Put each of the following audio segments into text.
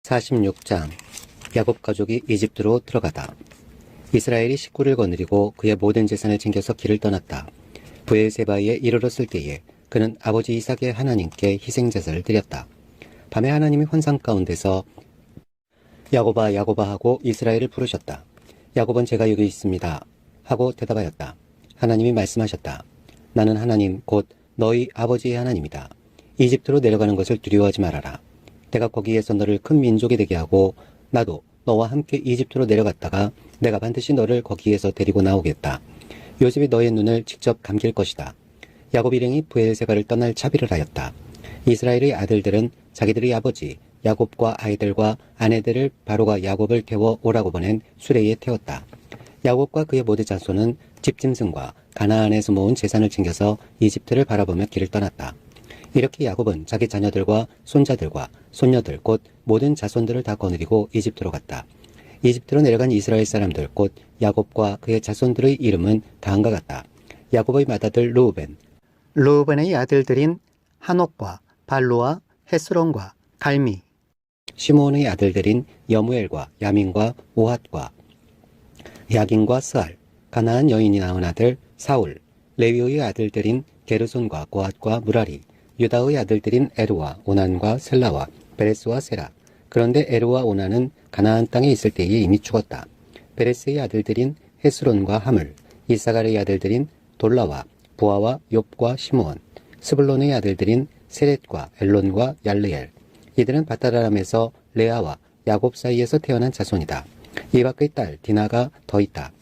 46장 야곱 가족이 이집트로 들어가다. 이스라엘이 식구를 거느리고 그의 모든 재산을 챙겨서 길을 떠났다. 브엘세바에 이르렀을 때에 그는 아버지 이삭의 하나님께 희생제사를 드렸다. 밤에 하나님이 환상 가운데서 야곱아 야곱아 하고 이스라엘을 부르셨다. 야곱은 제가 여기 있습니다 하고 대답하였다. 하나님이 말씀하셨다. 나는 하나님 곧 너희 아버지의 하나님이다. 이집트로 내려가는 것을 두려워하지 말아라. 내가 거기에서 너를 큰 민족이 되게 하고 나도 너와 함께 이집트로 내려갔다가 내가 반드시 너를 거기에서 데리고 나오겠다. 요셉이 너의 눈을 직접 감길 것이다. 야곱 일행이 브엘세바를 떠날 차비를 하였다. 이스라엘의 아들들은 자기들의 아버지 야곱과 아이들과 아내들을 바로가 야곱을 태워 오라고 보낸 수레에 태웠다. 야곱과 그의 모든 자손은 집짐승과 가나안에서 모은 재산을 챙겨서 이집트를 바라보며 길을 떠났다. 이렇게 야곱은 자기 자녀들과 손자들과 손녀들 곧 모든 자손들을 다 거느리고 이집트로 갔다. 이집트로 내려간 이스라엘 사람들 곧 야곱과 그의 자손들의 이름은 다음과 같다. 야곱의 맏아들 르우벤, 르우벤의 아들들인 한옥과 발루와 헤스론과 갈미, 시므온의 아들들인 여무엘과 야민과 오핫과 야긴과 스알, 가나안 여인이 낳은 아들 사울, 레위의 아들들인 게르손과 고핫과 무라리, 유다의 아들들인 에르와 오난과 셀라와 베레스와 세라. 그런데 에르와 오난은 가나안 땅에 있을 때에 이미 죽었다. 베레스의 아들들인 헤스론과 하물, 이사갈의 아들들인 돌라와 부아와 욥과 시므온, 스불론의 아들들인 세렛과 엘론과 얄르엘. 이들은 바다라람에서 레아와 야곱 사이에서 태어난 자손이다. 이 밖의 딸 디나가 더 있다.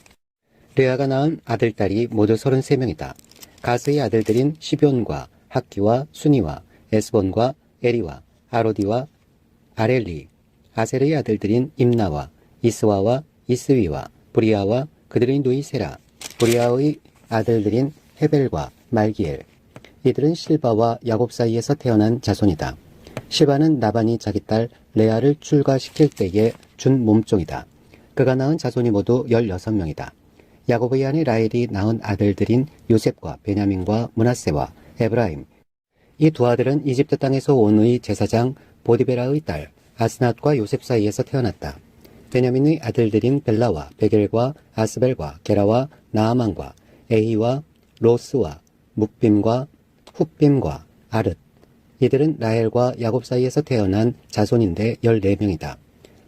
레아가 낳은 아들딸이 모두 33명이다. 가스의 아들들인 시뵐과 학기와 수니와 에스본과 에리와 아로디와 아렐리, 아셀의 아들들인 임나와 이스와와 이스위와 브리아와 그들의 누이 세라, 브리아의 아들들인 헤벨과 말기엘. 이들은 실바와 야곱 사이에서 태어난 자손이다. 실바는 나반이 자기 딸 레아를 출가시킬 때에 준 몸종이다. 그가 낳은 자손이 모두 16명이다. 야곱의 아내 라헬이 낳은 아들들인 요셉과 베냐민과 므낫세와 에브라임. 이 두 아들은 이집트 땅에서 온의 제사장 보디베라의 딸 아스낫과 요셉 사이에서 태어났다. 베냐민의 아들들인 벨라와 베겔과 아스벨과 게라와 나아만과 에히와 로스와 묵빔과 훗빔과 아릇. 이들은 라헬과 야곱 사이에서 태어난 자손인데 14명이다.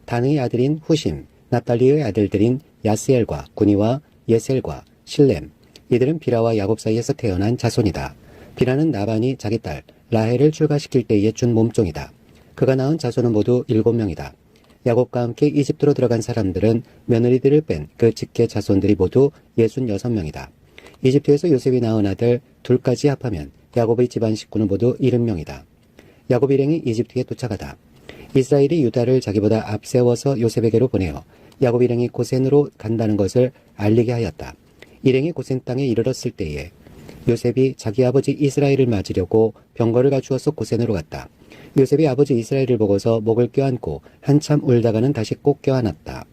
단의 아들인 후심, 납달리의 아들들인 야스엘과 구니와 예셀과 실렘. 이들은 비라와 야곱 사이에서 태어난 자손이다. 비라는 나반이 자기 딸 라헬을 출가시킬 때에 준 몸종이다. 그가 낳은 자손은 모두 7명이다. 야곱과 함께 이집트로 들어간 사람들은 며느리들을 뺀 그 직계 자손들이 모두 66명이다. 이집트에서 요셉이 낳은 아들 둘까지 합하면 야곱의 집안 식구는 모두 70명이다. 야곱 일행이 이집트에 도착하다. 이스라엘이 유다를 자기보다 앞세워서 요셉에게로 보내어 야곱 일행이 고센으로 간다는 것을 알리게 하였다. 일행이 고센 땅에 이르렀을 때에 요셉이 자기 아버지 이스라엘을 맞으려고 병거를 갖추어서 고센으로 갔다. 요셉이 아버지 이스라엘을 보고서 목을 껴안고 한참 울다가는 다시 꼭 껴안았다.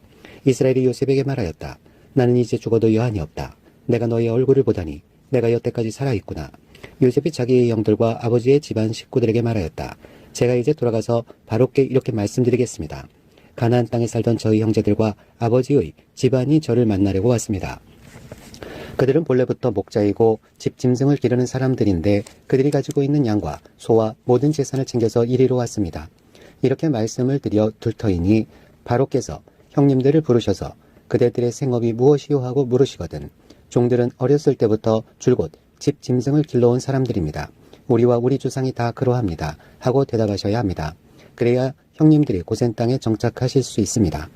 이스라엘이 요셉에게 말하였다. 나는 이제 죽어도 여한이 없다. 내가 너의 얼굴을 보다니 내가 여태까지 살아있구나. 요셉이 자기의 형들과 아버지의 집안 식구들에게 말하였다. 제가 이제 돌아가서 바로께 이렇게 말씀드리겠습니다. 가나안 땅에 살던 저희 형제들과 아버지의 집안이 저를 만나려고 왔습니다. 그들은 본래부터 목자이고 집짐승을 기르는 사람들인데 그들이 가지고 있는 양과 소와 모든 재산을 챙겨서 이리로 왔습니다. 이렇게 말씀을 드려 둘 터이니 바로께서 형님들을 부르셔서 그대들의 생업이 무엇이요 하고 물으시거든 종들은 어렸을 때부터 줄곧 집짐승을 길러온 사람들입니다. 우리와 우리 조상이 다 그러합니다 하고 대답하셔야 합니다. 그래야 형님들이 고센 땅에 정착하실 수 있습니다.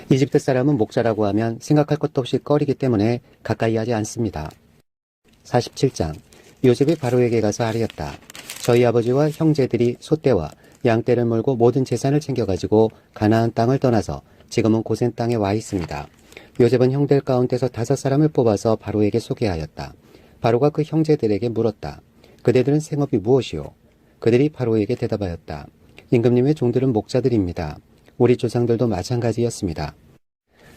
이집트 사람은 목자라고 하면 생각할 것도 없이 꺼리기 때문에 가까이 하지 않습니다. 47장 요셉이 바로에게 가서 아뢰었다. 저희 아버지와 형제들이 소떼와 양떼를 몰고 모든 재산을 챙겨가지고 가나안 땅을 떠나서 지금은 고센 땅에 와 있습니다. 요셉은 형들 가운데서 5사람을 뽑아서 바로에게 소개하였다. 바로가 그 형제들에게 물었다. 그대들은 생업이 무엇이요? 그들이 바로에게 대답하였다. 임금님의 종들은 목자들입니다. 우리 조상들도 마찬가지였습니다.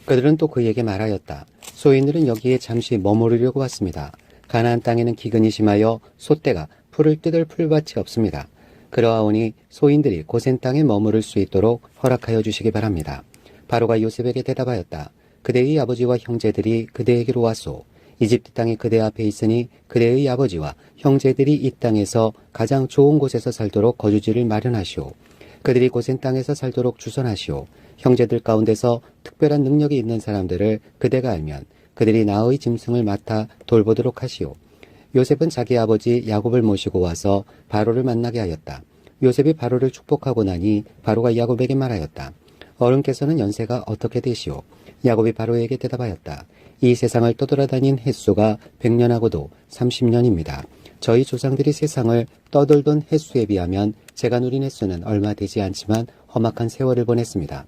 그들은 또 그에게 말하였다. 소인들은 여기에 잠시 머무르려고 왔습니다. 가나안 땅에는 기근이 심하여 소떼가 풀을 뜯을 풀밭이 없습니다. 그러하오니 소인들이 고센 땅에 머무를 수 있도록 허락하여 주시기 바랍니다. 바로가 요셉에게 대답하였다. 그대의 아버지와 형제들이 그대에게로 왔소. 이집트 땅이 그대 앞에 있으니 그대의 아버지와 형제들이 이 땅에서 가장 좋은 곳에서 살도록 거주지를 마련하시오. 그들이 고센 땅에서 살도록 주선하시오. 형제들 가운데서 특별한 능력이 있는 사람들을 그대가 알면 그들이 나의 짐승을 맡아 돌보도록 하시오. 요셉은 자기 아버지 야곱을 모시고 와서 바로를 만나게 하였다. 요셉이 바로를 축복하고 나니 바로가 야곱에게 말하였다. 어른께서는 연세가 어떻게 되시오? 야곱이 바로에게 대답하였다. 이 세상을 떠돌아다닌 횟수가 100년하고도 30년입니다. 저희 조상들이 세상을 떠돌던 횟수에 비하면 제가 누린 횟수는 얼마 되지 않지만 험악한 세월을 보냈습니다.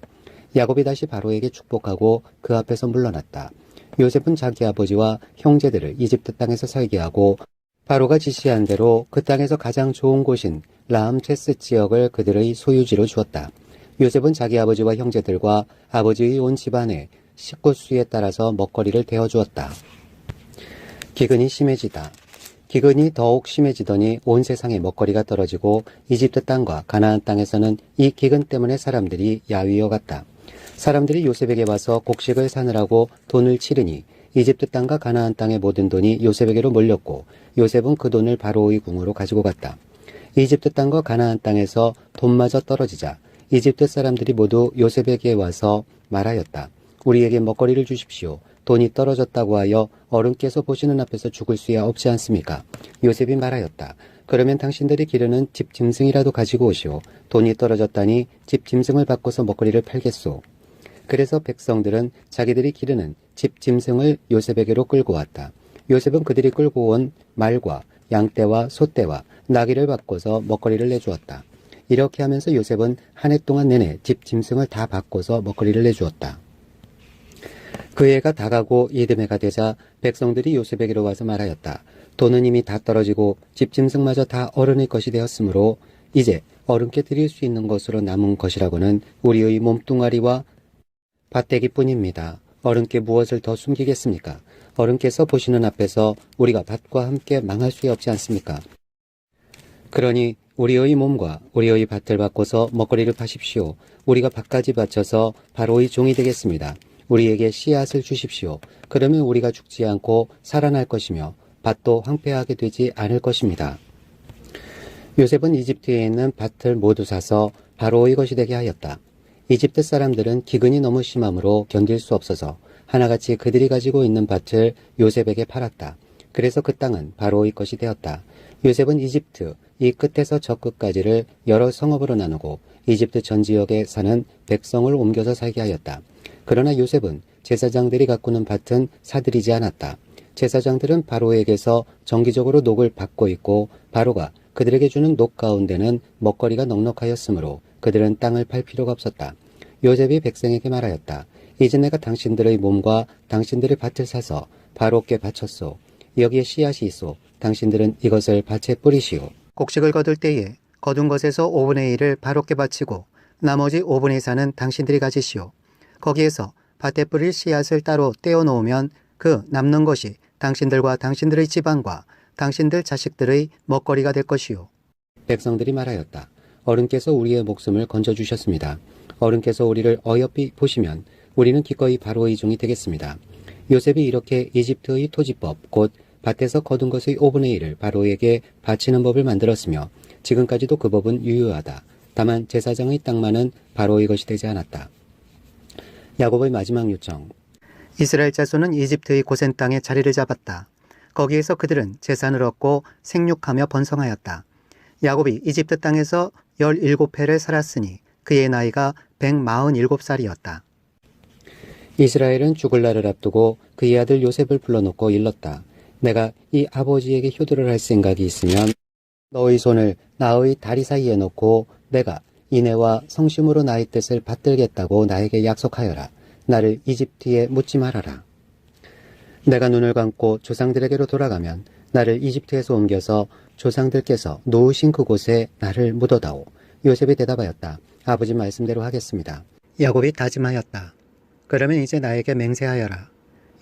야곱이 다시 바로에게 축복하고 그 앞에서 물러났다. 요셉은 자기 아버지와 형제들을 이집트 땅에서 살게 하고 바로가 지시한 대로 그 땅에서 가장 좋은 곳인 라암체스 지역을 그들의 소유지로 주었다. 요셉은 자기 아버지와 형제들과 아버지의 온 집안의 식구수에 따라서 먹거리를 대어주었다. 기근이 심해지다. 기근이 더욱 심해지더니 온 세상에 먹거리가 떨어지고 이집트 땅과 가나안 땅에서는 이 기근 때문에 사람들이 야위어 갔다. 사람들이 요셉에게 와서 곡식을 사느라고 돈을 치르니 이집트 땅과 가나안 땅의 모든 돈이 요셉에게로 몰렸고 요셉은 그 돈을 바로의 궁으로 가지고 갔다. 이집트 땅과 가나안 땅에서 돈마저 떨어지자 이집트 사람들이 모두 요셉에게 와서 말하였다. 우리에게 먹거리를 주십시오. 돈이 떨어졌다고 하여 어른께서 보시는 앞에서 죽을 수야 없지 않습니까? 요셉이 말하였다. 그러면 당신들이 기르는 집 짐승이라도 가지고 오시오. 돈이 떨어졌다니 집 짐승을 바꿔서 먹거리를 팔겠소. 그래서 백성들은 자기들이 기르는 집 짐승을 요셉에게로 끌고 왔다. 요셉은 그들이 끌고 온 말과 양떼와 소떼와 나귀를 바꿔서 먹거리를 내주었다. 이렇게 하면서 요셉은 한 해 동안 내내 집 짐승을 다 바꿔서 먹거리를 내주었다. 그 해가 다가고 이듬해가 되자 백성들이 요셉에게로 와서 말하였다. 돈은 이미 다 떨어지고 집 짐승마저 다 어른의 것이 되었으므로 이제 어른께 드릴 수 있는 것으로 남은 것이라고는 우리의 몸뚱아리와 밭대기뿐입니다. 어른께 무엇을 더 숨기겠습니까? 어른께서 보시는 앞에서 우리가 밭과 함께 망할 수 없지 않습니까? 그러니 우리의 몸과 우리의 밭을 바꿔서 먹거리를 파십시오. 우리가 밭까지 바쳐서 바로의 종이 되겠습니다. 우리에게 씨앗을 주십시오. 그러면 우리가 죽지 않고 살아날 것이며 밭도 황폐하게 되지 않을 것입니다. 요셉은 이집트에 있는 밭을 모두 사서 바로의 것이 되게 하였다. 이집트 사람들은 기근이 너무 심함으로 견딜 수 없어서 하나같이 그들이 가지고 있는 밭을 요셉에게 팔았다. 그래서 그 땅은 바로의 것이 되었다. 요셉은 이집트 이 끝에서 저 끝까지를 여러 성읍으로 나누고 이집트 전 지역에 사는 백성을 옮겨서 살게 하였다. 그러나 요셉은 제사장들이 가꾸는 밭은 사들이지 않았다. 제사장들은 바로에게서 정기적으로 녹을 받고 있고 바로가 그들에게 주는 녹 가운데는 먹거리가 넉넉하였으므로 그들은 땅을 팔 필요가 없었다. 요셉이 백성에게 말하였다. 이제 내가 당신들의 몸과 당신들의 밭을 사서 바로께 바쳤소. 여기에 씨앗이 있소. 당신들은 이것을 밭에 뿌리시오. 곡식을 거둘 때에 거둔 것에서 5분의 1을 바로께 바치고 나머지 5분의 4는 당신들이 가지시오. 거기에서 밭에 뿌릴 씨앗을 따로 떼어 놓으면 그 남는 것이 당신들과 당신들의 집안과 당신들 자식들의 먹거리가 될 것이오. 백성들이 말하였다. 어른께서 우리의 목숨을 건져주셨습니다. 어른께서 우리를 어여삐 보시면 우리는 기꺼이 바로의 종이 되겠습니다. 요셉이 이렇게 이집트의 토지법 곧 밭에서 거둔 것의 5분의 1을 바로에게 바치는 법을 만들었으며 지금까지도 그 법은 유효하다. 다만 제사장의 땅만은 바로의 것이 되지 않았다. 야곱의 마지막 요청. 이스라엘 자손은 이집트의 고센 땅에 자리를 잡았다. 거기에서 그들은 재산을 얻고 생육하며 번성하였다. 야곱이 이집트 땅에서 17해를 살았으니 그의 나이가 147살이었다. 이스라엘은 죽을 날을 앞두고 그의 아들 요셉을 불러놓고 일렀다. 내가 이 아버지에게 효도를 할 생각이 있으면 너의 손을 나의 다리 사이에 놓고 내가 이내와 성심으로 나의 뜻을 받들겠다고 나에게 약속하여라. 나를 이집트에 묻지 말아라. 내가 눈을 감고 조상들에게로 돌아가면 나를 이집트에서 옮겨서 조상들께서 놓으신 그곳에 나를 묻어다오. 요셉이 대답하였다. 아버지 말씀대로 하겠습니다. 야곱이 다짐하였다. 그러면 이제 나에게 맹세하여라.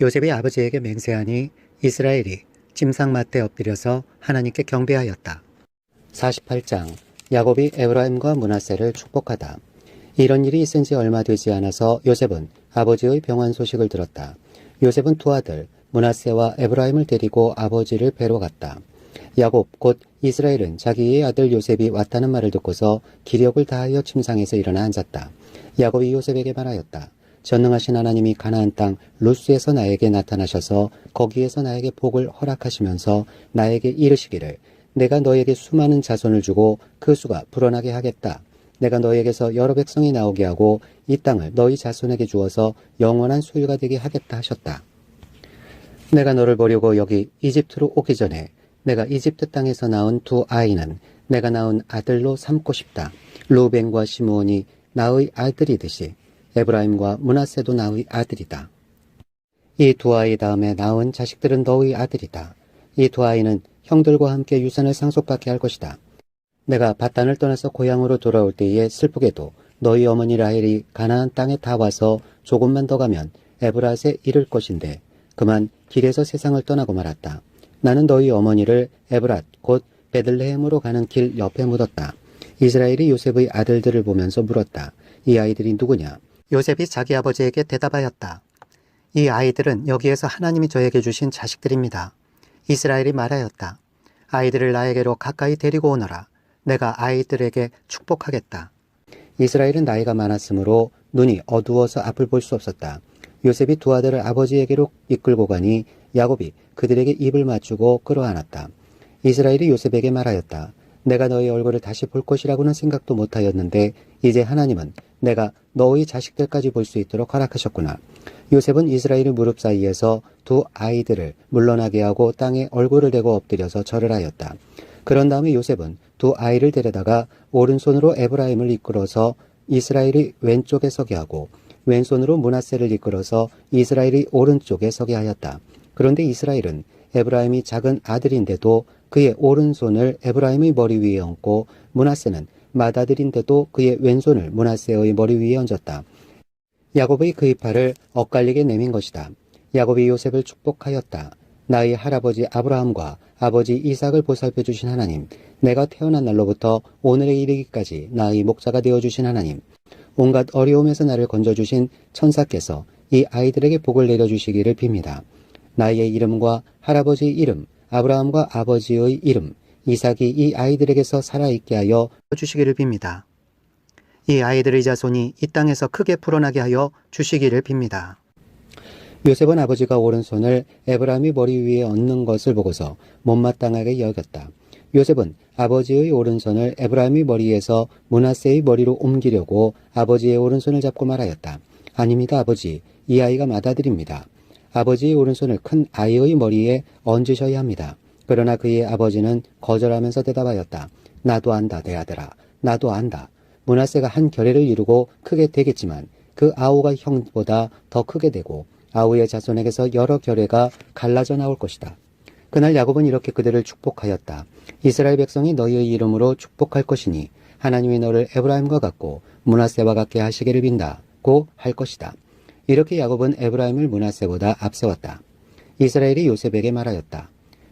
요셉이 아버지에게 맹세하니 이스라엘이 침상맡에 엎드려서 하나님께 경배하였다. 48장. 야곱이 에브라임과 므낫세를 축복하다. 이런 일이 있은 지 얼마 되지 않아서 요셉은 아버지의 병환 소식을 들었다. 요셉은 두 아들 므낫세와 에브라임을 데리고 아버지를 뵈러 갔다. 야곱 곧 이스라엘은 자기의 아들 요셉이 왔다는 말을 듣고서 기력을 다하여 침상에서 일어나 앉았다. 야곱이 요셉에게 말하였다. 전능하신 하나님이 가나안 땅 루스에서 나에게 나타나셔서 거기에서 나에게 복을 허락하시면서 나에게 이르시기를 내가 너에게 수많은 자손을 주고 그 수가 불어나게 하겠다. 내가 너에게서 여러 백성이 나오게 하고 이 땅을 너희 자손에게 주어서 영원한 소유가 되게 하겠다 하셨다. 내가 너를 보려고 여기 이집트로 오기 전에 내가 이집트 땅에서 낳은 두 아이는 내가 낳은 아들로 삼고 싶다. 루벤과 시므온이 나의 아들이듯이 에브라임과 므낫세도 나의 아들이다. 이 두 아이 다음에 낳은 자식들은 너의 아들이다. 이 두 아이는 형들과 함께 유산을 상속받게 할 것이다. 내가 바단을 떠나서 고향으로 돌아올 때에 슬프게도 너희 어머니 라헬이 가나안 땅에 다 와서 조금만 더 가면 에브랏에 이를 것인데 그만 길에서 세상을 떠나고 말았다. 나는 너희 어머니를 에브랏 곧 베들레헴으로 가는 길 옆에 묻었다. 이스라엘이 요셉의 아들들을 보면서 물었다. 이 아이들이 누구냐? 요셉이 자기 아버지에게 대답하였다. 이 아이들은 여기에서 하나님이 저에게 주신 자식들입니다. 이스라엘이 말하였다. 아이들을 나에게로 가까이 데리고 오너라. 내가 아이들에게 축복하겠다. 이스라엘은 나이가 많았으므로 눈이 어두워서 앞을 볼 수 없었다. 요셉이 두 아들을 아버지에게로 이끌고 가니 야곱이 그들에게 입을 맞추고 끌어안았다. 이스라엘이 요셉에게 말하였다. 내가 너의 얼굴을 다시 볼 것이라고는 생각도 못하였는데 이제 하나님은 내가 너의 자식들까지 볼 수 있도록 허락하셨구나. 요셉은 이스라엘의 무릎 사이에서 두 아이들을 물러나게 하고 땅에 얼굴을 대고 엎드려서 절을 하였다. 그런 다음에 요셉은 두 아이를 데려다가 오른손으로 에브라임을 이끌어서 이스라엘이 왼쪽에 서게 하고 왼손으로 므낫세를 이끌어서 이스라엘이 오른쪽에 서게 하였다. 그런데 이스라엘은 에브라임이 작은 아들인데도 그의 오른손을 에브라임의 머리 위에 얹고 므낫세는 맏아들인데도 그의 왼손을 므낫세의 머리 위에 얹었다. 야곱의 그의 팔을 엇갈리게 내민 것이다. 야곱이 요셉을 축복하였다. 나의 할아버지 아브라함과 아버지 이삭을 보살펴 주신 하나님, 내가 태어난 날로부터 오늘에 이르기까지 나의 목자가 되어주신 하나님, 온갖 어려움에서 나를 건져주신 천사께서 이 아이들에게 복을 내려주시기를 빕니다. 나의 이름과 할아버지의 이름, 아브라함과 아버지의 이름, 이삭이 이 아이들에게서 살아있게 하여 주시기를 빕니다. 이 아이들의 자손이 이 땅에서 크게 풀어나게 하여 주시기를 빕니다. 요셉은 아버지가 오른손을 에브라임의 머리 위에 얹는 것을 보고서 못마땅하게 여겼다. 요셉은 아버지의 오른손을 에브라임의 머리에서 므낫세의 머리로 옮기려고 아버지의 오른손을 잡고 말하였다. 아닙니다, 아버지. 이 아이가 맏아들입니다. 아버지의 오른손을 큰 아이의 머리에 얹으셔야 합니다. 그러나 그의 아버지는 거절하면서 대답하였다. 나도 안다, 내 아들아. 나도 안다. 므낫세가 한 결례를 이루고 크게 되겠지만 그 아우가 형보다 더 크게 되고 아우의 자손에게서 여러 결례가 갈라져 나올 것이다. 그날 야곱은 이렇게 그들을 축복하였다. 이스라엘 백성이 너희의 이름으로 축복할 것이니 하나님이 너를 에브라임과 같고 므낫세와 같게 하시기를 빈다고 할 것이다. 이렇게 야곱은 에브라임을 므낫세보다 앞세웠다. 이스라엘이 요셉에게 말하였다.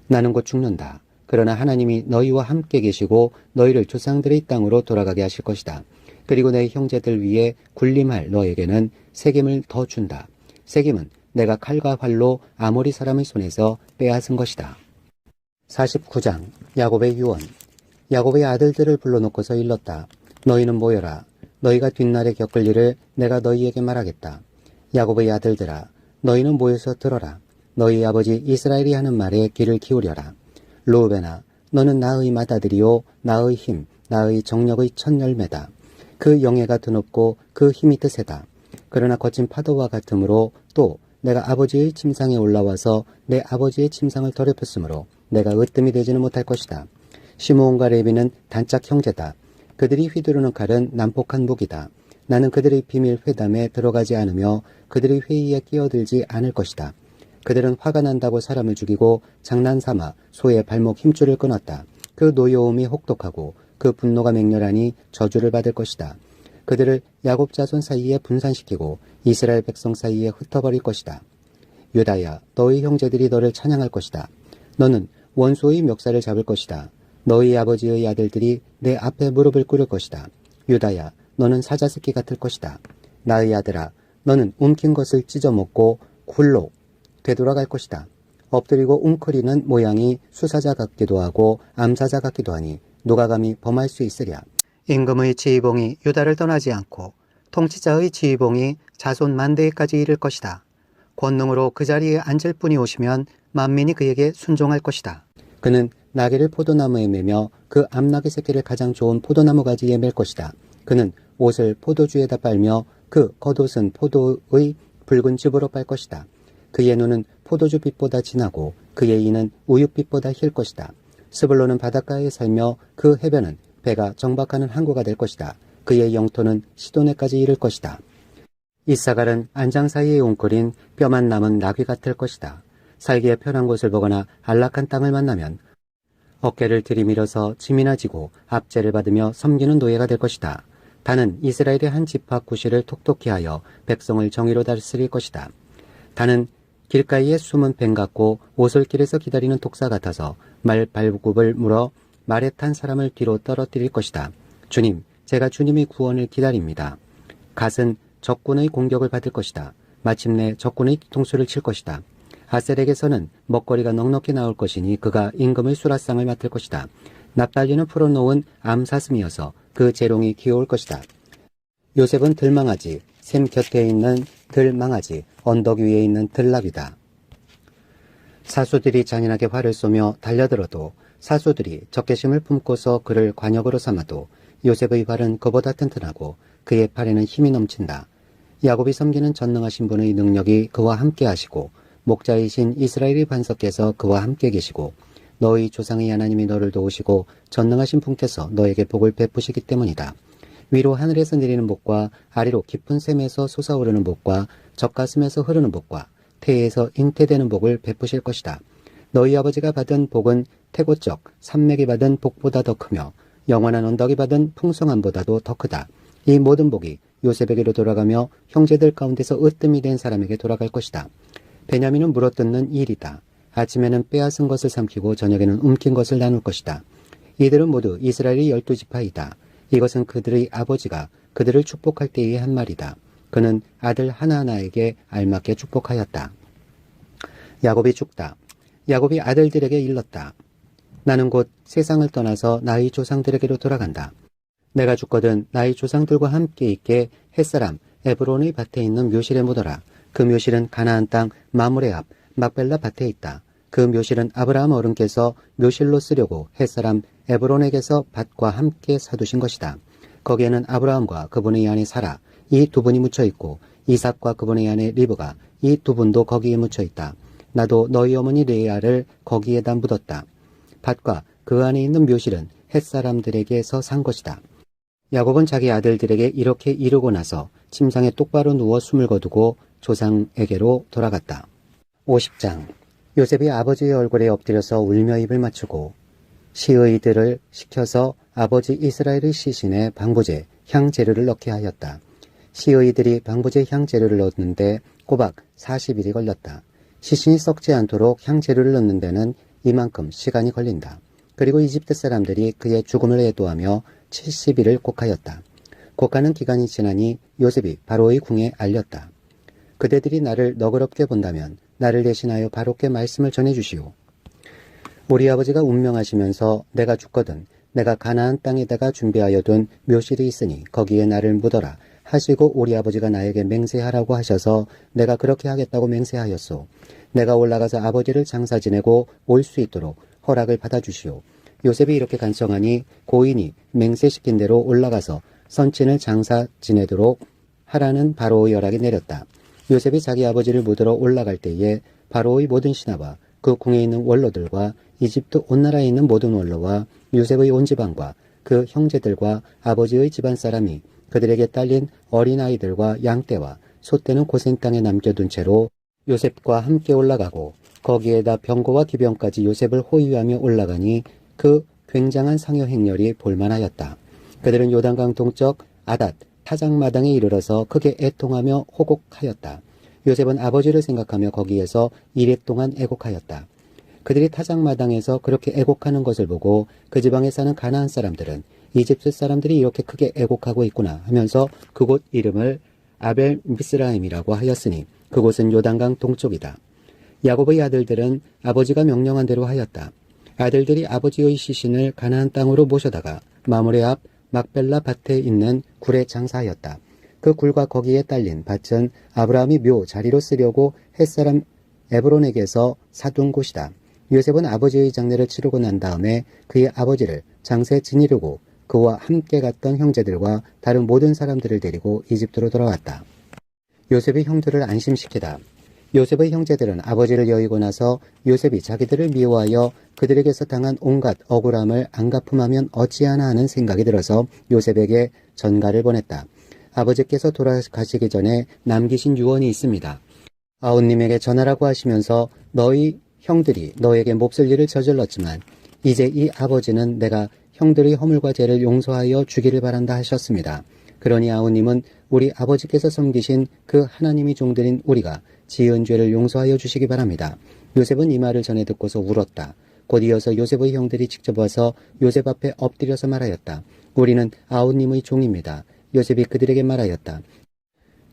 나는 곧 죽는다. 그러나 하나님이 너희와 함께 계시고 너희를 조상들의 땅으로 돌아가게 하실 것이다. 그리고 내 형제들 위에 군림할 너에게는 세겜을 더 준다. 세겜은 내가 칼과 활로 아모리 사람의 손에서 빼앗은 것이다. 49장 야곱의 유언. 야곱의 아들들을 불러놓고서 일렀다. 너희는 모여라. 너희가 뒷날에 겪을 일을 내가 너희에게 말하겠다. 야곱의 아들들아, 너희는 모여서 들어라. 너희 아버지 이스라엘이 하는 말에 귀를 기울여라. 르우벤아, 너는 나의 맏아들이요 나의 힘, 나의 정력의 첫 열매다. 그 영예가 드높고 그 힘이 드세다. 그러나 거친 파도와 같으므로 또 내가 아버지의 침상에 올라와서 내 아버지의 침상을 더럽혔으므로 내가 으뜸이 되지는 못할 것이다. 시므온과 레위는 단짝 형제다. 그들이 휘두르는 칼은 난폭한 무기다. 나는 그들의 비밀 회담에 들어가지 않으며 그들의 회의에 끼어들지 않을 것이다. 그들은 화가 난다고 사람을 죽이고 장난삼아 소의 발목 힘줄을 끊었다. 그 노여움이 혹독하고 그 분노가 맹렬하니 저주를 받을 것이다. 그들을 야곱 자손 사이에 분산시키고 이스라엘 백성 사이에 흩어버릴 것이다. 유다야, 너희 형제들이 너를 찬양할 것이다. 너는 원수의 멱살을 잡을 것이다. 너희 아버지의 아들들이 내 앞에 무릎을 꿇을 것이다. 유다야, 너는 사자새끼 같을 것이다. 나의 아들아, 너는 움킨 것을 찢어먹고 굴로 되돌아갈 것이다. 엎드리고 웅크리는 모양이 수사자 같기도 하고 암사자 같기도 하니 누가 감히 범할 수 있으랴. 임금의 지휘봉이 유다를 떠나지 않고 통치자의 지휘봉이 자손 만대에까지 이를 것이다. 권능으로 그 자리에 앉을 분이 오시면 만민이 그에게 순종할 것이다. 그는 나귀를 포도나무에 매며 그 암나귀 새끼를 가장 좋은 포도나무 가지에 맬 것이다. 그는 옷을 포도주에다 빨며 그 겉옷은 포도의 붉은 즙으로 빨 것이다. 그의 눈은 포도주 빛보다 진하고 그의 이는 우윳빛보다 힐 것이다. 스불론은 바닷가에 살며 그 해변은 배가 정박하는 항구가 될 것이다. 그의 영토는 시도네까지 이를 것이다. 이사갈은 안장 사이에 웅크린 뼈만 남은 나귀 같을 것이다. 살기에 편한 곳을 보거나 안락한 땅을 만나면 어깨를 들이밀어서 짐이나 지고 압제를 받으며 섬기는 노예가 될 것이다. 다는 이스라엘의 한 지파 구실을 톡톡히 하여 백성을 정의로 다스릴 것이다. 다는 길가에 숨은 뱀 같고 오솔길에서 기다리는 독사 같아서 말 발굽을 물어 말에 탄 사람을 뒤로 떨어뜨릴 것이다. 주님, 제가 주님의 구원을 기다립니다. 갓은 적군의 공격을 받을 것이다. 마침내 적군의 뒤통수를 칠 것이다. 아셀에게서는 먹거리가 넉넉히 나올 것이니 그가 임금의 수라상을 맡을 것이다. 납달리는 풀어놓은 암사슴이어서 그 재롱이 귀여울 것이다. 요셉은 들망아지, 샘 곁에 있는 들망아지, 언덕 위에 있는 들나귀다. 사수들이 잔인하게 활을 쏘며 달려들어도 사수들이 적개심을 품고서 그를 관역으로 삼아도 요셉의 발은 그보다 튼튼하고 그의 팔에는 힘이 넘친다. 야곱이 섬기는 전능하신 분의 능력이 그와 함께 하시고 목자이신 이스라엘의 반석께서 그와 함께 계시고 너희 조상의 하나님이 너를 도우시고 전능하신 분께서 너에게 복을 베푸시기 때문이다. 위로 하늘에서 내리는 복과 아래로 깊은 샘에서 솟아오르는 복과 젖가슴에서 흐르는 복과 태에서 잉태되는 복을 베푸실 것이다. 너희 아버지가 받은 복은 태고적 산맥이 받은 복보다 더 크며 영원한 언덕이 받은 풍성함보다도 더 크다. 이 모든 복이 요셉에게로 돌아가며 형제들 가운데서 으뜸이 된 사람에게 돌아갈 것이다. 베냐민은 물어뜯는 일이다. 아침에는 빼앗은 것을 삼키고 저녁에는 움킨 것을 나눌 것이다. 이들은 모두 이스라엘의 12지파이다. 이것은 그들의 아버지가 그들을 축복할 때의 한 말이다. 그는 아들 하나하나에게 알맞게 축복하였다. 야곱이 죽다. 야곱이 아들들에게 일렀다. 나는 곧 세상을 떠나서 나의 조상들에게로 돌아간다. 내가 죽거든 나의 조상들과 함께 있게 햇사람 에브론의 밭에 있는 묘실에 묻어라. 그 묘실은 가나안 땅 마므레 앞 막벨라 밭에 있다. 그 묘실은 아브라함 어른께서 묘실로 쓰려고 햇사람 에브론에게서 밭과 함께 사두신 것이다. 거기에는 아브라함과 그분의 아내 사라 이 두 분이 묻혀 있고 이삭과 그분의 아내 리브가 이 두 분도 거기에 묻혀 있다. 나도 너희 어머니 레아를 거기에다 묻었다. 밭과 그 안에 있는 묘실은 햇사람들에게서 산 것이다. 야곱은 자기 아들들에게 이렇게 이르고 나서 침상에 똑바로 누워 숨을 거두고 조상에게로 돌아갔다. 50장. 요셉이 아버지의 얼굴에 엎드려서 울며 입을 맞추고 시의들을 시켜서 아버지 이스라엘의 시신에 방부제, 향재료를 넣게 하였다. 시의들이 방부제 향재료를 넣는데 꼬박 40일이 걸렸다. 시신이 썩지 않도록 향재료를 넣는 데는 이만큼 시간이 걸린다. 그리고 이집트 사람들이 그의 죽음을 애도하며 70일을 곡하였다. 곡하는 기간이 지나니 요셉이 바로의 궁에 알렸다. 그대들이 나를 너그럽게 본다면 나를 대신하여 바로께 말씀을 전해주시오. 우리 아버지가 운명하시면서 내가 죽거든 내가 가나안 땅에다가 준비하여 둔 묘실이 있으니 거기에 나를 묻어라 하시고 우리 아버지가 나에게 맹세하라고 하셔서 내가 그렇게 하겠다고 맹세하였소. 내가 올라가서 아버지를 장사 지내고 올 수 있도록 허락을 받아주시오. 요셉이 이렇게 간청하니 고인이 맹세시킨 대로 올라가서 선친을 장사 지내도록 하라는 바로의 허락이 내렸다. 요셉이 자기 아버지를 묻으러 올라갈 때에 바로의 모든 신하와 그 궁에 있는 원로들과 이집트 온 나라에 있는 모든 원로와 요셉의 온 지방과 그 형제들과 아버지의 집안 사람이 그들에게 딸린 어린아이들과 양떼와 소떼는 고센 땅에 남겨둔 채로 요셉과 함께 올라가고 거기에다 병거와 기병까지 요셉을 호위하며 올라가니 그 굉장한 상여 행렬이 볼만하였다. 그들은 요단강 동쪽 아닷 타작마당에 이르러서 크게 애통하며 호곡하였다. 요셉은 아버지를 생각하며 거기에서 이랫 동안 애곡하였다. 그들이 타작마당에서 그렇게 애곡하는 것을 보고 그 지방에 사는 가나안 사람들은 이집트 사람들이 이렇게 크게 애곡하고 있구나 하면서 그곳 이름을 아벨 미스라임이라고 하였으니 그곳은 요단강 동쪽이다. 야곱의 아들들은 아버지가 명령한 대로 하였다. 아들들이 아버지의 시신을 가나안 땅으로 모셔다가 마므레 앞 막벨라 밭에 있는 굴에 장사하였다. 그 굴과 거기에 딸린 밭은 아브라함이 묘 자리로 쓰려고 햇사람 에브론에게서 사둔 곳이다. 요셉은 아버지의 장례를 치르고 난 다음에 그의 아버지를 장사에 지니려고 그와 함께 갔던 형제들과 다른 모든 사람들을 데리고 이집트로 돌아왔다. 요셉이 형들을 안심시키다. 요셉의 형제들은 아버지를 여의고 나서 요셉이 자기들을 미워하여 그들에게서 당한 온갖 억울함을 안 갚음하면 어찌하나 하는 생각이 들어서 요셉에게 전가를 보냈다. 아버지께서 돌아가시기 전에 남기신 유언이 있습니다. 아우님에게 전하라고 하시면서 너희 형들이 너에게 몹쓸 일을 저질렀지만 이제 이 아버지는 내가 형들의 허물과 죄를 용서하여 주기를 바란다 하셨습니다. 그러니 아우님은 우리 아버지께서 섬기신 그 하나님이 종들인 우리가 지은 죄를 용서하여 주시기 바랍니다. 요셉은 이 말을 전해 듣고서 울었다. 곧 이어서 요셉의 형들이 직접 와서 요셉 앞에 엎드려서 말하였다. 우리는 아우님의 종입니다. 요셉이 그들에게 말하였다.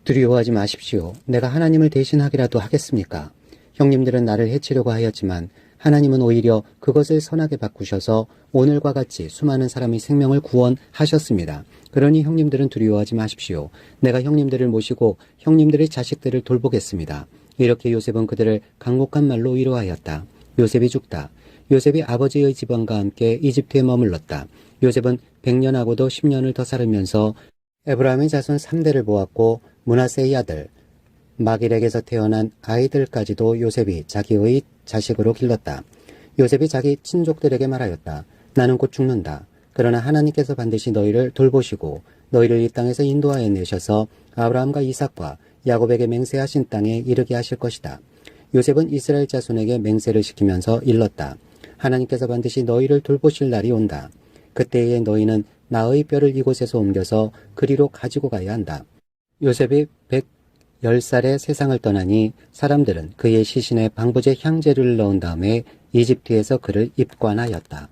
두려워하지 마십시오. 내가 하나님을 대신하기라도 하겠습니까? 형님들은 나를 해치려고 하였지만 하나님은 오히려 그것을 선하게 바꾸셔서 오늘과 같이 수많은 사람의 생명을 구원하셨습니다. 그러니 형님들은 두려워하지 마십시오. 내가 형님들을 모시고 형님들의 자식들을 돌보겠습니다. 이렇게 요셉은 그들을 강곡한 말로 위로하였다. 요셉이 죽다. 요셉이 아버지의 집안과 함께 이집트에 머물렀다. 요셉은 100년하고도 10년을 더 살면서 에브라임의 자손 3대를 보았고 므낫세의 아들 마길에게서 태어난 아이들까지도 요셉이 자기의 자식으로 길렀다. 요셉이 자기 친족들에게 말하였다. 나는 곧 죽는다. 그러나 하나님께서 반드시 너희를 돌보시고 너희를 이 땅에서 인도하여 내셔서 아브라함과 이삭과 야곱에게 맹세하신 땅에 이르게 하실 것이다. 요셉은 이스라엘 자손에게 맹세를 시키면서 일렀다. 하나님께서 반드시 너희를 돌보실 날이 온다. 그때에 너희는 나의 뼈를 이곳에서 옮겨서 그리로 가지고 가야 한다. 요셉이 110살에 세상을 떠나니 사람들은 그의 시신에 방부제 향재를 넣은 다음에 이집트에서 그를 입관하였다.